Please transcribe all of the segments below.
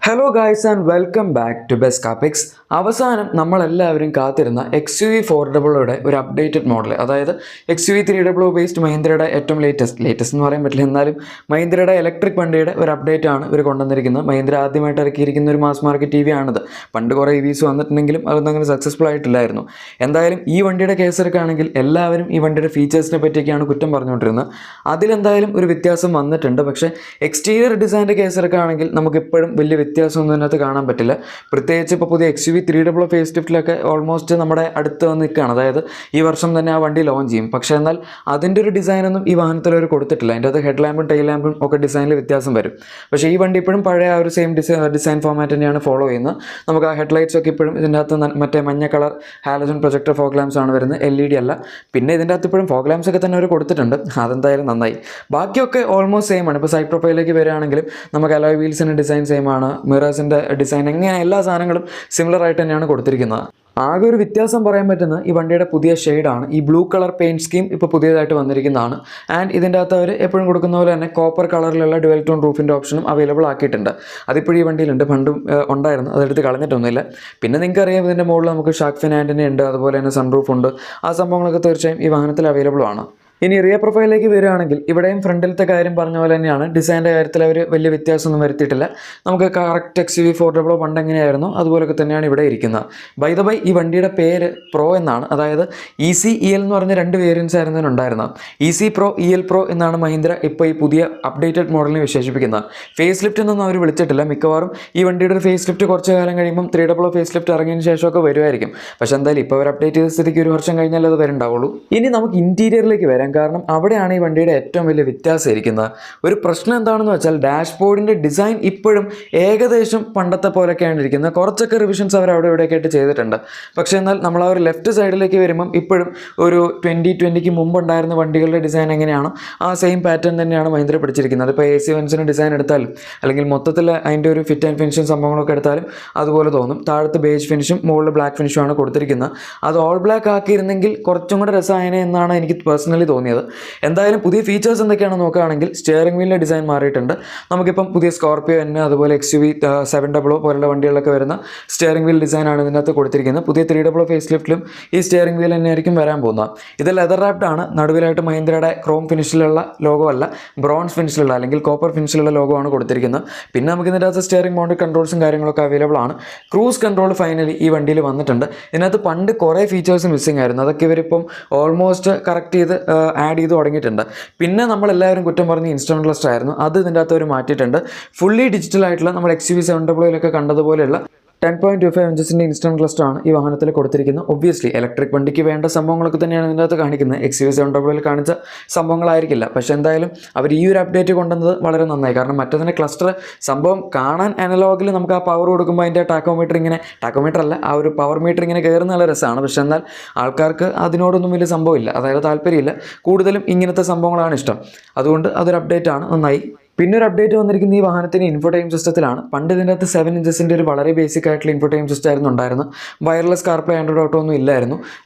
Hello guys and welcome back to best കാപ്പിക്സ്. അവസാനം നമ്മളെല്ലാവരും കാത്തിരുന്ന XUV400യുടെ ഒരു അപ്ഡേറ്റഡ് മോഡൽ, അതായത് XUV300 ബേസ്ഡ് മഹീന്ദ്രയുടെ ഏറ്റവും ലേറ്റസ്റ്റ് എന്ന് പറയാൻ പറ്റില്ല, എന്നാലും മഹീന്ദ്രയുടെ ഇലക്ട്രിക് വണ്ടിയുടെ ഒരു അപ്ഡേറ്റ് ആണ് ഇവർ കൊണ്ടുവന്നിരിക്കുന്നത്. മഹീന്ദ്ര ആദ്യമായിട്ട് ഇറക്കിയിരിക്കുന്ന ഒരു മാസ് മാർക്കറ്റ് ടി വി ആണിത്. പണ്ട് കുറേ EVs വന്നിട്ടുണ്ടെങ്കിലും അതൊന്നും അങ്ങനെ സക്സസ്ഫുൾ ആയിട്ടില്ലായിരുന്നു. എന്തായാലും ഈ വണ്ടിയുടെ കേസ് എടുക്കുകയാണെങ്കിൽ എല്ലാവരും ഈ വണ്ടിയുടെ ഫീച്ചേഴ്സിനെ പറ്റിയൊക്കെയാണ് കുറ്റം പറഞ്ഞുകൊണ്ടിരുന്നത്. അതിലെന്തായാലും ഒരു വ്യത്യാസം വന്നിട്ടുണ്ട്. പക്ഷേ എക്സ്റ്റീരിയർ ഡിസൈൻ്റെ കേസ് എടുക്കുകയാണെങ്കിൽ നമുക്കിപ്പോഴും വലിയ വ്യത്യാസമൊന്നും ഇതിനകത്ത് കാണാൻ പറ്റില്ല. പ്രത്യേകിച്ച് ഇപ്പോൾ പുതിയ XUV300 ഫേസ് ലിഫ്റ്റിലൊക്കെ ഓൾമോസ്റ്റ് നമ്മുടെ അടുത്ത് വന്ന് നിൽക്കുകയാണ്. അതായത് ഈ വർഷം തന്നെ ആ വണ്ടി ലോഞ്ച് ചെയ്യും. പക്ഷേ എന്നാൽ അതിൻ്റെ ഒരു ഡിസൈനൊന്നും ഈ വാഹനത്തിൽ അവർ കൊടുത്തിട്ടില്ല. അതിൻ്റെ അത് ഹെഡ് ലാമ്പും ടെയിൽ ലാമ്പും ഒക്കെ ഡിസൈനിൽ വ്യത്യാസം വരും. പക്ഷേ ഈ വണ്ടി ഇപ്പോഴും പഴയ ആ ഒരു സെയിം ഡിസൈൻ ഫോമാറ്റ് തന്നെയാണ് ഫോളോ ചെയ്യുന്നത്. നമുക്ക് ആ ഹെഡ്ലൈറ്റ്സ് ഒക്കെ ഇപ്പോഴും ഇതിൻ്റെ അകത്ത് മറ്റേ മഞ്ഞ colour halogen projector fog lamps ആണ് വരുന്നത്, LED അല്ല. പിന്നെ ഇതിൻ്റെ അകത്ത് ഇപ്പോഴും ഫോഗ് ലാംപ്സ് ഒക്കെ തന്നെ അവർ കൊടുത്തിട്ടുണ്ട്. അതെന്തായാലും നന്നായി. ബാക്കിയൊക്കെ ഓൾമോസ്റ്റ് സെയിം ആണ്. ഇപ്പോൾ സൈഡ് പ്രൊഫൈലിലേക്ക് വരികയാണെങ്കിലും നമുക്ക് അലോയ് വീൽസിൻ്റെ ഡിസൈൻ സെയിം ആണ്. മിറേഴ്സിൻ്റെ ഡിസൈൻ, എങ്ങനെ എല്ലാ സാധനങ്ങളും സിമിലർ ആയിട്ട് തന്നെയാണ് കൊടുത്തിരിക്കുന്നത്. ആകെ ഒരു വ്യത്യാസം പറയാൻ പറ്റുന്ന ഈ വണ്ടിയുടെ പുതിയ ഷെയ്ഡാണ്. ഈ ബ്ലൂ കളർ പെയിൻറ്റ് സ്കീം ഇപ്പോൾ പുതിയതായിട്ട് വന്നിരിക്കുന്നതാണ്. ആൻഡ് ഇതിൻ്റെ അകത്ത് അവർ എപ്പോഴും കൊടുക്കുന്ന പോലെ തന്നെ കോപ്പർ കളറിലുള്ള ഡുവൽ ടോൺ റൂഫിൻ്റെ ഓപ്ഷനും അവൈലബിൾ ആക്കിയിട്ടുണ്ട്. അതിപ്പോഴും ഈ വണ്ടിയിലുണ്ട്, പണ്ടും ഉണ്ടായിരുന്നു, അതെടുത്ത് കളഞ്ഞിട്ടൊന്നുമില്ല. പിന്നെ നിങ്ങൾക്കറിയാം ഇതിൻ്റെ മുകളിൽ നമുക്ക് ഷാർക്ക് ഫിൻ ആൻറ്റിന ഉണ്ട്, അതുപോലെ തന്നെ സൺറൂഫ് ഉണ്ട്. ആ സംഭവങ്ങളൊക്കെ തീർച്ചയായും ഈ വാഹനത്തിൽ അവൈലബിൾ ആണ്. ഇനി റിയർ പ്രൊഫൈലിലേക്ക് വരികയാണെങ്കിൽ ഇവിടെയും ഫ്രണ്ടിലത്തെ കാര്യം പറഞ്ഞ പോലെ തന്നെയാണ്. ഡിസൈൻ്റെ കാര്യത്തിൽ അവർ വലിയ വ്യത്യാസമൊന്നും വരുത്തിയിട്ടില്ല. നമുക്ക് കറക്റ്റ് XUV400 പണ്ട് എങ്ങനെയായിരുന്നു അതുപോലൊക്കെ തന്നെയാണ് ഇവിടെ ഇരിക്കുന്നത്. ബൈ ദ ബൈ ഈ വണ്ടിയുടെ പേര് പ്രോ എന്നാണ്. അതായത് EC EL എന്ന് പറഞ്ഞ രണ്ട് വേരിയൻസ് ആയിരുന്നു ഇതിനുണ്ടായിരുന്നത്. EC Pro EL Pro എന്നാണ് മഹീന്ദ്ര ഇപ്പോൾ ഈ പുതിയ അപ്ഡേറ്റഡ് മോഡലിനെ വിശേഷിപ്പിക്കുന്നത്. ഫേസ് ലിഫ്റ്റ് എന്നൊന്നും അവർ വിളിച്ചിട്ടില്ല. മിക്കവാറും ഈ വണ്ടിയുടെ ഒരു ഫേസ് ലിഫ്റ്റ് കുറച്ച് കാലം കഴിയുമ്പം 300 ഫേസ് ലിഫ്റ്റ് ഇറങ്ങിയതിന് ശേഷമൊക്കെ വരുമായിരിക്കും. പക്ഷേ എന്തായാലും ഇപ്പോൾ അവർ അപ്ഡേറ്റ് ചെയ്ത സ്ഥിതിക്ക് ഒരു വർഷം കഴിഞ്ഞാൽ അത് വരുന്നുണ്ടാവുള്ളൂ. ഇനി നമുക്ക് ഇൻറ്റീരിയറിലേക്ക് വരാം. കാരണം അവിടെയാണ് ഈ വണ്ടിയുടെ ഏറ്റവും വലിയ വ്യത്യാസം ഇരിക്കുന്നത്. ഒരു പ്രശ്നം എന്താണെന്ന് വെച്ചാൽ ഡാഷ്ബോർഡിൻ്റെ ഡിസൈൻ ഇപ്പോഴും ഏകദേശം പണ്ടത്തെ പോലെയൊക്കെയാണ് ഇരിക്കുന്നത്. കുറച്ചൊക്കെ റിവിഷൻസ് അവർ അവിടെ ഇവിടെയൊക്കെ ആയിട്ട് ചെയ്തിട്ടുണ്ട്. പക്ഷേ എന്നാൽ നമ്മൾ ആ ഒരു ലെഫ്റ്റ് സൈഡിലേക്ക് വരുമ്പം ഇപ്പോഴും ഒരു 2020 മുമ്പുണ്ടായിരുന്ന വണ്ടികളുടെ ഡിസൈൻ എങ്ങനെയാണോ ആ സെയിം പാറ്റേൺ തന്നെയാണ് മഹീന്ദ്ര പിടിച്ചിരിക്കുന്നത്. ഇപ്പോൾ AC വൻസിൻ്റെ ഡിസൈൻ എടുത്താലും അല്ലെങ്കിൽ മൊത്തത്തിൽ അതിൻ്റെ ഒരു ഫിറ്റ് ആൻഡ് ഫിനിഷും സംഭവങ്ങളൊക്കെ എടുത്താലും അതുപോലെ തോന്നും. താഴത്ത് ബേജ് ഫിനിഷും മുകളിൽ ബ്ലാക്ക് ഫിനിഷുമാണ് കൊടുത്തിരിക്കുന്നത്. അത് ഓൾ ബ്ലാക്ക് ആക്കിയിരുന്നെങ്കിൽ കുറച്ചും കൂടെ രസമായേനെ എന്നാണ് എനിക്ക് പേഴ്സണലി തോന്നിയത്. എന്തായാലും പുതിയ ഫീച്ചേഴ്സ് എന്തൊക്കെയാണെന്ന് നോക്കുകയാണെങ്കിൽ സ്റ്റിയറിംഗ് വീലിൻ്റെ ഡിസൈൻ മാറിയിട്ടുണ്ട്. നമുക്കിപ്പം പുതിയ സ്കോർപിയോ തന്നെ അതുപോലെ XUV700 പോലുള്ള വണ്ടികളിലൊക്കെ വരുന്ന സ്റ്റിയറിംഗ് വീൽ ഡിസൈനാണ് ഇതിനകത്ത് കൊടുത്തിരിക്കുന്നത്. പുതിയ 300 ഫേസ് ലിഫ്റ്റിലും ഈ സ്റ്റിയറിംഗ് വീൽ തന്നെയായിരിക്കും വരാൻ പോകുന്നത്. ഇത് ലെതർ റാപ്ഡ് ആണ്. നടുവിലായിട്ട് മഹീന്ദ്രയുടെ ക്രോം ഫിനിഷിലുള്ള ലോഗോ അല്ല, ബ്രോൺസ് ഫിനിഷിലുള്ള അല്ലെങ്കിൽ കോപ്പർ ഫിനിഷിലുള്ള ലോഗോ ആണ് കൊടുത്തിരിക്കുന്നത്. പിന്നെ നമുക്ക് ഇതിൻ്റെ അകത്ത് സ്റ്റിയറിംഗ് മൗണ്ട് കൺട്രോൾസും കാര്യങ്ങളൊക്കെ അവൈലബിൾ ആണ്. ക്രൂസ് കൺട്രോൾ ഫൈനലി ഈ വണ്ടിയിൽ വന്നിട്ടുണ്ട്. ഇതിനകത്ത് പണ്ട് കുറേ ഫീച്ചേഴ്സ് മിസ്സിംഗ് ആയിരുന്നു. അതൊക്കെ ഇവരിപ്പം ഓൾമോസ്റ്റ് കറക്റ്റ് ചെയ്ത് ആഡ് ചെയ്ത് തുടങ്ങിയിട്ടുണ്ട്. പിന്നെ നമ്മളെല്ലാവരും കുറ്റം പറഞ്ഞ് ഇൻസ്ട്രുമെൻ്റ് ക്ലസ്റ്റർ ആയിരുന്നു. അത് ഇതിൻ്റെ അകത്ത് അവർ മാറ്റിയിട്ടുണ്ട്. ഫുള്ളി ഡിജിറ്റൽ ആയിട്ടുള്ള നമ്മൾ XUV700 കണ്ടതുപോലെയുള്ള 10.25 ഇഞ്ചസിൻ്റെ ഇൻസ്ട്രുമെൻ്റ് ക്ലസ്റ്റർ ആണ് ഈ വാഹനത്തിൽ കൊടുത്തിരിക്കുന്നത്. ഒബ്വിയസ്ലി ഇലക്ട്രിക് വണ്ടിക്ക് വേണ്ട സംഭവങ്ങളൊക്കെ തന്നെയാണ് ഇതിൻ്റെ അകത്ത് കാണിക്കുന്നത്. XUV700 കാണിച്ച സംഭവങ്ങളായിരിക്കില്ല. പക്ഷേ എന്തായാലും അവർ ഈ ഒരു അപ്ഡേറ്റ് കൊണ്ടുവന്നത് വളരെ നന്നായി. കാരണം മറ്റതിൻ്റെ ക്ലസ്റ്റർ സംഭവം കാണാൻ അനലോഗിൽ നമുക്ക് ആ പവർ കൊടുക്കുമ്പോൾ അതിൻ്റെ ടാക്കോമീറ്റർ അല്ല, ആ ഒരു പവർ മീറ്റർ ഇങ്ങനെ കയറുന്ന നല്ല രസമാണ്. പക്ഷേ എന്നാൽ ആൾക്കാർക്ക് അതിനോടൊന്നും വലിയ സംഭവമില്ല, അതായത് താല്പര്യമില്ല. കൂടുതലും ഇങ്ങനത്തെ സംഭവങ്ങളാണ് ഇഷ്ടം. അതുകൊണ്ട് അതൊരു അപ്ഡേറ്റ് ആണ്, നന്നായി. പിന്നെ ഒരു അപ്ഡേറ്റ് വന്നിരിക്കുന്നത് ഈ വാഹനത്തിന് ഇൻഫോടൈം സിസ്റ്റത്തിലാണ്. പണ്ട് ഇതിൻ്റെ അകത്ത് 7 ഇഞ്ചസിൻ്റെ ഒരു വളരെ ബേസിക് ആയിട്ടുള്ള ഇൻഫോടൈം സിസ്റ്റം ആയിരുന്നു ഉണ്ടായിരുന്നു. വയർലെസ് CarPlay ആൻഡ്രോയിഡ് ഓട്ടോ ഒന്നും ഇല്ലായിരുന്നു,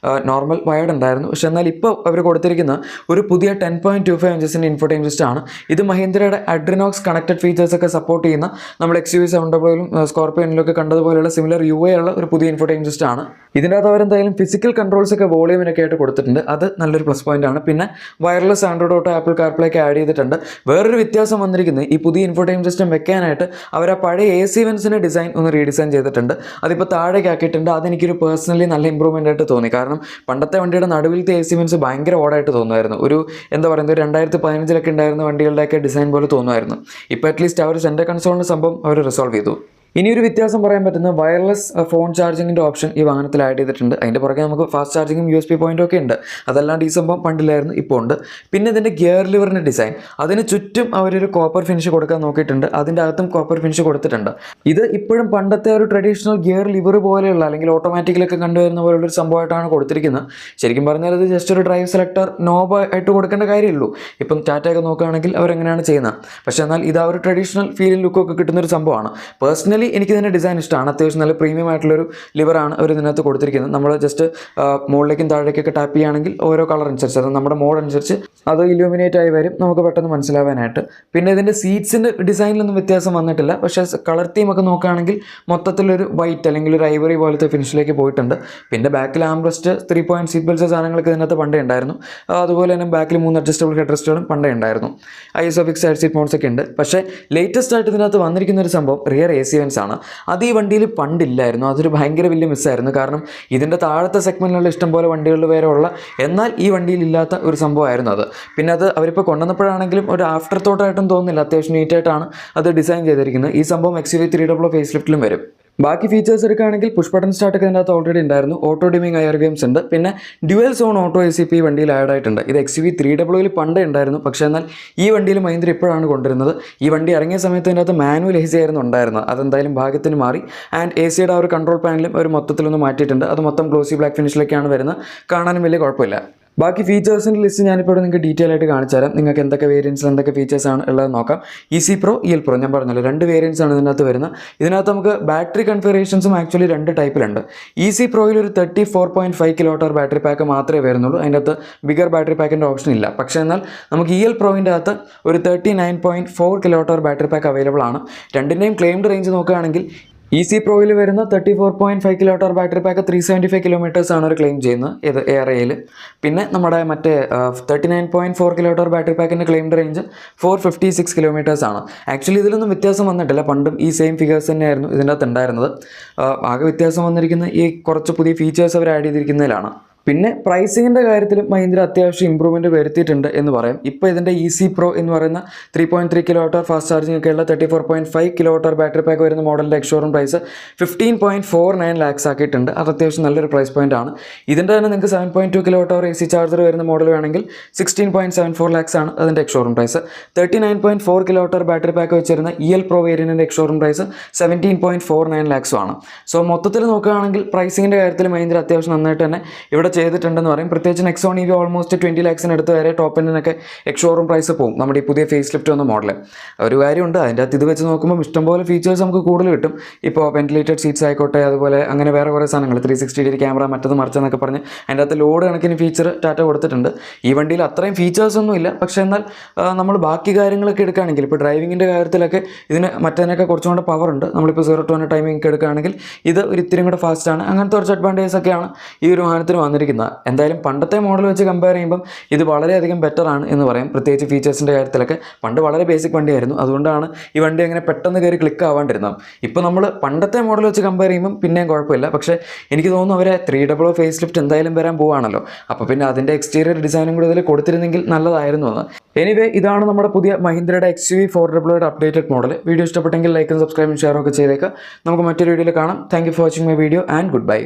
നോർമൽ വയർഡ് ഉണ്ടായിരുന്നു. പക്ഷേ എന്നാൽ ഇപ്പോൾ അവർ കൊടുത്തിരിക്കുന്ന ഒരു പുതിയ 10.25 ഇഞ്ചസിൻ്റെ ഇൻഫോടൈം സിസ്റ്റമാണ്. ഇത് മഹീന്ദ്രയുടെ അഡ്രിനോക്സ് കണക്റ്റഡ് ഫീച്ചേഴ്സൊക്കെ സപ്പോർട്ട് ചെയ്യുന്ന നമ്മൾ XUV700 സ്കോർപിയോനിലൊക്കെ കണ്ടതുപോലെയുള്ള സിമിലർ UI ഉള്ള ഒരു പുതിയ ഇൻഫോടൈം സിസ്റ്റമാണ്. ഇതിൻ്റെ അകത്ത് അവരെന്തായാലും ഫിസിക്കൽ കൺട്രോൾസ് ഒക്കെ വോളിയൂമിനൊക്കെ ആയിട്ട് കൊടുത്തിട്ടുണ്ട്. അത് നല്ലൊരു പ്ലസ് പോയിന്റ് ആണ്. പിന്നെ wireless Android auto apple CarPlay ഒക്കെ ആഡ് ചെയ്തിട്ടുണ്ട്. വേറൊരു വ്യത്യാസം വന്നിരിക്കുന്നത് ഈ പുതിയ ഇൻഫോടൈം സിസ്റ്റം വെക്കാനായിട്ട് അവർ ആ പഴയ AC വൻസിൻ്റെ ഡിസൈൻ ഒന്ന് റീഡിസൈൻ ചെയ്തിട്ടുണ്ട്. അതിപ്പോൾ താഴേക്ക് ആക്കിയിട്ടുണ്ട്. അതെനിക്കൊരു പേഴ്സണലി നല്ല ഇമ്പ്രൂവ്മെൻ്റ് ആയിട്ട് തോന്നി. കാരണം പണ്ടത്തെ വണ്ടിയുടെ നടുവിലത്തെ AC വൻസ് ഭയങ്കര ഓടായിട്ട് തോന്നുമായിരുന്നു. ഒരു എന്താ പറയുന്നത് 2015 ഉണ്ടായിരുന്ന വണ്ടികളുടെയൊക്കെ ഡിസൈൻ പോലെ തോന്നുമായിരുന്നു. ഇപ്പോൾ അറ്റ്ലീസ്റ്റ് അവർ സെൻറ്റർ കൺസോളിൻ്റെ സംഭവം അവർ റിസോൾവ് ചെയ്തു. ഇനിയൊരു വ്യത്യാസം പറയാൻ പറ്റുന്ന വയർലെസ് ഫോൺ ചാർജിങ്ങിൻ്റെ ഓപ്ഷൻ ഈ വാഹനത്തിൽ ആഡ് ചെയ്തിട്ടുണ്ട്. അതിൻ്റെ പുറകെ നമുക്ക് ഫാസ്റ്റ് ചാർജിങ്ങും USB പോയിന്റും ഒക്കെ ഉണ്ട്. അതല്ലാണ്ട് ഈ സംഭവം പണ്ടില്ലായിരുന്നു, ഇപ്പോൾ ഉണ്ട്. പിന്നെ ഇതിൻ്റെ ഗിയർ ലിവറിൻ്റെ ഡിസൈൻ, അതിന് ചുറ്റും അവരൊരു കോപ്പർ ഫിനിഷ് കൊടുക്കാൻ നോക്കിയിട്ടുണ്ട്. അതിൻ്റെ അകത്തും കോപ്പർ ഫിനിഷ് കൊടുത്തിട്ടുണ്ട്. ഇത് ഇപ്പോഴും പണ്ടത്തെ ഒരു ട്രഡീഷണൽ ഗിയർ ലിവർ പോലെയുള്ള അല്ലെങ്കിൽ ഓട്ടോമാറ്റിക്കിലൊക്കെ കണ്ടുവരുന്ന പോലുള്ളൊരു സംഭവമായിട്ടാണ് കൊടുത്തിരിക്കുന്നത്. ശരിക്കും പറഞ്ഞാൽ ഇത് ജസ്റ്റ് ഒരു ഡ്രൈവ് സെലക്ടർ നോബ് ആയിട്ട് കൊടുക്കേണ്ട കാര്യമുള്ളൂ. ഇപ്പം ടാറ്റയൊക്കെ നോക്കുകയാണെങ്കിൽ അവരെങ്ങനെയാണ് ചെയ്യുന്നത്. പക്ഷേ എന്നാൽ ഇത് ആ ഒരു ട്രഡീഷണൽ ഫീലിംഗ് ലുക്കൊക്കെ കിട്ടുന്നൊരു സംഭവമാണ്. പേഴ്സണലി പേഴ്സണലി എനിക്ക് ഇതിൻ്റെ ഡിസൈൻ ഇഷ്ടമാണ്. അത്യാവശ്യം നല്ല പ്രീമിയം ആയിട്ടുള്ളൊരു ലിവറാണ് അവർ ഇതിനകത്ത് കൊടുത്തിരിക്കുന്നത്. നമ്മൾ ജസ്റ്റ് മുകളിലേക്കും താഴേക്കൊക്കെ ടാപ്പ് ചെയ്യുകയാണെങ്കിൽ ഓരോ കളർ അനുസരിച്ച്, അത് നമ്മുടെ മോഡ് അനുസരിച്ച് അത് ഇലൂമിനേറ്റ് ആയി വരും, നമുക്ക് പെട്ടെന്ന് മനസ്സിലാവാനായിട്ട്. പിന്നെ ഇതിൻ്റെ സീറ്റ്സിൻ്റെ ഡിസൈനിലൊന്നും വ്യത്യാസം വന്നിട്ടില്ല. പക്ഷേ കളർ തീമൊക്കെ നോക്കുകയാണെങ്കിൽ മൊത്തത്തിലൊരു വൈറ്റ് അല്ലെങ്കിൽ ഒരു ഐവറി പോലത്തെ ഫിനിഷിലേക്ക് പോയിട്ടുണ്ട്. പിന്നെ ബാക്കിൽ ആംബ്രസ്റ്റ് 3 പോയിന്റ് സീറ്റ് ബെൽറ്റ്സ് സാധനങ്ങളൊക്കെ ഇതിനകത്ത് പണ്ടേ ഉണ്ടായിരുന്നു. അതുപോലെ തന്നെ ബാക്കിൽ 3 അഡ്ജസ്റ്റബിൾ ഹെഡ് റെസ്റ്റുകളും പണ്ടേ ഉണ്ടായിരുന്നു. ISOFIX സൈഡ് സീറ്റ് മോഡ്സ് ഒക്കെ ഉണ്ട്. പക്ഷേ ലേറ്റസ്റ്റ് ആയിട്ട് ഇതിനകത്ത് വന്നിരിക്കുന്ന ഒരു സംഭവം റിയർ AC വെൻസ് ആണ്. അത് ഈ വണ്ടിയിൽ പണ്ടില്ലായിരുന്നു. അതൊരു ഭയങ്കര വലിയ മിസ്സായിരുന്നു. കാരണം ഇതിൻ്റെ താഴത്തെ സെഗ്മെൻറ്റിലുള്ള ഇഷ്ടംപോലെ വണ്ടികളിൽ വരെ ഉള്ള, എന്നാൽ ഈ വണ്ടിയിൽ ഇല്ലാത്ത ഒരു സംഭവമായിരുന്നു അത്. പിന്നെ അത് അവരിപ്പോൾ കൊണ്ടുവന്നപ്പോഴാണെങ്കിലും ഒരു ആഫ്റ്റർ തോട്ടായിട്ടും തോന്നുന്നില്ല. അത്യാവശ്യം നീറ്റായിട്ടാണ് അത് ഡിസൈൻ ചെയ്തിരിക്കുന്നത്. ഈ സംഭവം XUV 300 ഫേസ് ലിഫ്റ്റിലും വരും. ബാക്കി ഫീച്ചേഴ്സ് എടുക്കുകയാണെങ്കിൽ പുഷ് ബട്ടൺ സ്റ്റാർട്ടൊക്കെ ഇതിനകത്ത് ഓൾറെഡി ഉണ്ടായിരുന്നു. ഓട്ടോ ഡിമിങ് IRVMs ഉണ്ട്. പിന്നെ ഡ്യുവൽ സോൺ ഓട്ടോ ACP വണ്ടിയിൽ ആഡ് ആയിട്ടുണ്ട്. ഇത് XUV 300 പണ്ടേ ഉണ്ടായിരുന്നു. പക്ഷേ എന്നാൽ ഈ വണ്ടിയിൽ മഹീന്ദ്ര ഇപ്പോഴാണ് കൊണ്ടുവരുന്നത്. ഈ വണ്ടി ഇറങ്ങിയ സമയത്ത് ഇതിനകത്ത് മാനുവൽ AC ആയിരുന്നു ഉണ്ടായിരുന്നത്. അതെന്തായാലും ഭാഗ്യത്തിന് മാറി. ആൻഡ് AC ആ ഒരു കൺട്രോൾ പാനലും ഒരു മൊത്തത്തിലൊന്ന് മാറ്റിയിട്ടുണ്ട്. അത് മൊത്തം ഗ്ലോസി ബ്ലാക്ക് ഫിനിഷിലേക്കാണ് വരുന്നത്. കാണാനും വലിയ കുഴപ്പമില്ല. ബാക്കി ഫീച്ചേഴ്സിൻ്റെ ലിസ്റ്റ് ഞാനിപ്പോൾ നിങ്ങൾക്ക് ഡീറ്റെയിൽ ആയിട്ട് കാണിച്ചു തരാം. നിങ്ങൾക്ക് എന്തൊക്കെ വേരിയൻസിൽ എന്തൊക്കെ ഫീച്ചേഴ്സാണ് ഉള്ളത് നോക്കാം. EC Pro, EL Pro ഞാൻ പറഞ്ഞല്ലോ, 2 വേരിയൻസ് ആണ് ഇതിനകത്ത് വരുന്നത്. ഇതിനകത്ത് നമുക്ക് ബാറ്ററി കൺഫിഗറേഷൻസും ആക്ച്വലി 2 ടൈപ്പിലുണ്ട്. EC Proയിൽ ഒരു 34.5 kWh ബാറ്ററി പാക്ക് മാത്രമേ വരുന്നുള്ളൂ. അതിൻ്റെ അകത്ത് ബിഗർ ബാറ്ററി പാക്കിൻ്റെ ഓപ്ഷൻ ഇല്ല. പക്ഷേ എന്നാൽ നമുക്ക് EL Proൻ്റെ അകത്ത് ഒരു 39.4 kWh ബാറ്ററി പാക്ക് അവൈലബിൾ ആണ്. രണ്ടിൻ്റെയും ക്ലെയിംഡ് റേഞ്ച് നോക്കുകയാണെങ്കിൽ EC Proയിൽ വരുന്ന 34.5 kWh ബാറ്ററി പാക്ക് 375 km ആണ് ഒരു ക്ലെയിം ചെയ്യുന്നത്. ഇത് ARAയിൽ. പിന്നെ നമ്മുടെ മറ്റേ 39.4 kWh ബാറ്ററി പാക്കിൻ്റെ ക്ലെയിംഡ് റേഞ്ച് 456 km ആണ്. ആക്ച്വലി ഇതിലൊന്നും വ്യത്യാസം വന്നിട്ടില്ല. പണ്ടും ഈ സെയിം ഫിഗേഴ്സ് തന്നെയായിരുന്നു ഇതിൻ്റെ അകത്ത് ഉണ്ടായിരുന്നത്. ആകെ വ്യത്യാസം വന്നിരിക്കുന്ന ഈ കുറച്ച് പുതിയ ഫീച്ചേഴ്സ് അവർ ആഡ് ചെയ്തിരിക്കുന്നതിലാണ്. പിന്നെ പ്രൈസിങ്ങിൻ്റെ കാര്യത്തിൽ മഹീന്ദ്ര അത്യാവശ്യം ഇമ്പ്രൂവ്മെൻറ്റ് വരുത്തിയിട്ടുണ്ട് എന്ന് പറയാം. ഇപ്പോൾ ഇതിൻ്റെ EC Pro എന്ന് പറയുന്ന 3.3 kWh ഫാസ്റ്റ് ചാർജിങ് ഒക്കെയുള്ള 34.5 kWh ബാറ്ററി പാക്ക് വരുന്ന മോഡലിൻ്റെ എക്സ്ഷോറൂം പ്രൈസ് 15.49 lakhs ആക്കിയിട്ടുണ്ട്. അത് അത്യാവശ്യം നല്ലൊരു പ്രൈസ് പോയിൻ്റ് ആണ്. ഇതിൻ്റെ തന്നെ നിങ്ങൾക്ക് 7.2 kWh AC ചാർജർ വരുന്ന മോഡൽ വേണമെങ്കിൽ 16.74 lakhs ആണ് അതിൻ്റെ ex showroom price. 39.4 kWh battery pack വെച്ചിരുന്ന EL Pro വേരിയൻറ്റിൻ്റെ എക്സ്ഷോറൂം പ്രൈസ് 17.49 lakhs ആണ്. സോ മൊത്തത്തിൽ നോക്കുകയാണെങ്കിൽ പ്രൈസിങ്ങിൻ്റെ കാര്യത്തിൽ മഹീന്ദ്ര അത്യാവശ്യം നന്നായിട്ട് തന്നെ ഇവിടെ ചെയ്തിട്ടുണ്ടെന്ന് പറയും. പ്രത്യേകിച്ച് നെക്സോൺ EV ഓൾമോസ്റ്റ് 20 lakhs അടുത്ത് വരെ ടോപ്പ് എൻഡിനൊക്കെ എക്സ്ഷോറൂം പ്രൈസ് പോകും നമ്മുടെ ഈ പുതിയ ഫേസ് ലിഫ്റ്റ് വന്ന മോഡൽ. ഒരു കാര്യമുണ്ട്, അതിൻ്റെ അകത്ത് ഇത് വെച്ച് നോക്കുമ്പോൾ ഇഷ്ടംപോലെ ഫീച്ചേഴ്സ് നമുക്ക് കൂടുതൽ കിട്ടും. ഇപ്പോൾ വെന്റിലേറ്റഡ് സീറ്റ്സ് ആയിക്കോട്ടെ, അതുപോലെ അങ്ങനെ വേറെ കുറേ സാധനങ്ങൾ 360 ക്യാമറ മറ്റത് മറിച്ചെന്നൊക്കെ പറഞ്ഞ് അതിൻ്റെ അകത്ത് ലോഡ് കണക്കിന് ഫീച്ചർ ടാറ്റ കൊടുത്തിട്ടുണ്ട്. ഈ വണ്ടിയിൽ അത്രയും ഫീച്ചേഴ്സ് ഒന്നും ഇല്ല. പക്ഷേ എന്നാൽ നമ്മൾ ബാക്കി കാര്യങ്ങളൊക്കെ എടുക്കുകയാണെങ്കിൽ ഇപ്പോൾ ഡ്രൈവിങ്ങിൻ്റെ കാര്യത്തിലൊക്കെ ഇതിന് മറ്റതിനൊക്കെ കുറച്ചും കൂടെ പവർ ഉണ്ട്. നമ്മളിപ്പോൾ 0 to 100 ടൈമിംഗ് എടുക്കുകയാണെങ്കിൽ ഇത് ഒരു ഇത്തിരി കൂടെ ഫാസ്റ്റാണ്. അങ്ങനത്തെ കുറച്ച് അഡ്വാൻറ്റേജസ് ഒക്കെയാണ് ഈ ഒരു വാഹനത്തിന് വന്നിരിക്കുന്നത്. എന്തായാലും പണ്ടത്തെ മോഡൽ വെച്ച് കമ്പയർ ചെയ്യുമ്പം ഇത് വളരെയധികം ബെറ്റർ ആണ് എന്ന് പറയാം. പ്രത്യേകിച്ച് ഫീച്ചേഴ്സിൻ്റെ കാര്യത്തിലൊക്കെ പണ്ട് വളരെ ബേസിക് വണ്ടിയായിരുന്നു. അതുകൊണ്ടാണ് ഈ വണ്ടി അങ്ങനെ പെട്ടെന്ന് കയറി ക്ലിക്ക് ആവാണ്ടിരുന്നത്. ഇപ്പോൾ നമ്മൾ പണ്ടത്തെ മോഡൽ വെച്ച് കമ്പയർ ചെയ്യുമ്പം പിന്നെയും കുഴപ്പമില്ല. പക്ഷേ എനിക്ക് തോന്നുന്നു അവരെ 300 ഫേസ് ലിഫ്റ്റ് എന്തായാലും വരാൻ പോവാണല്ലോ. അപ്പോൾ പിന്നെ അതിൻ്റെ എക്സ്റ്റീരിയർ ഡിസൈനും കൂടി ഇതിൽ കൊടുത്തിരുന്നെങ്കിൽ നല്ലതായിരുന്നു എന്ന്. എനിവേ, ഇതാണ് നമ്മുടെ പുതിയ മഹീന്ദ്രയുടെ XUV 400 അപ്ഡേറ്റഡ് മോഡൽ. വീഡിയോ ഇഷ്ടപ്പെട്ടെങ്കിൽ ലൈക്കും സബ്സ്ക്രൈബും ഷെയറും ഒക്കെ ചെയ്തേക്കാം. നമുക്ക് മറ്റൊരു വീഡിയോയിൽ കാണാം. Thank you for watching my video and good bye.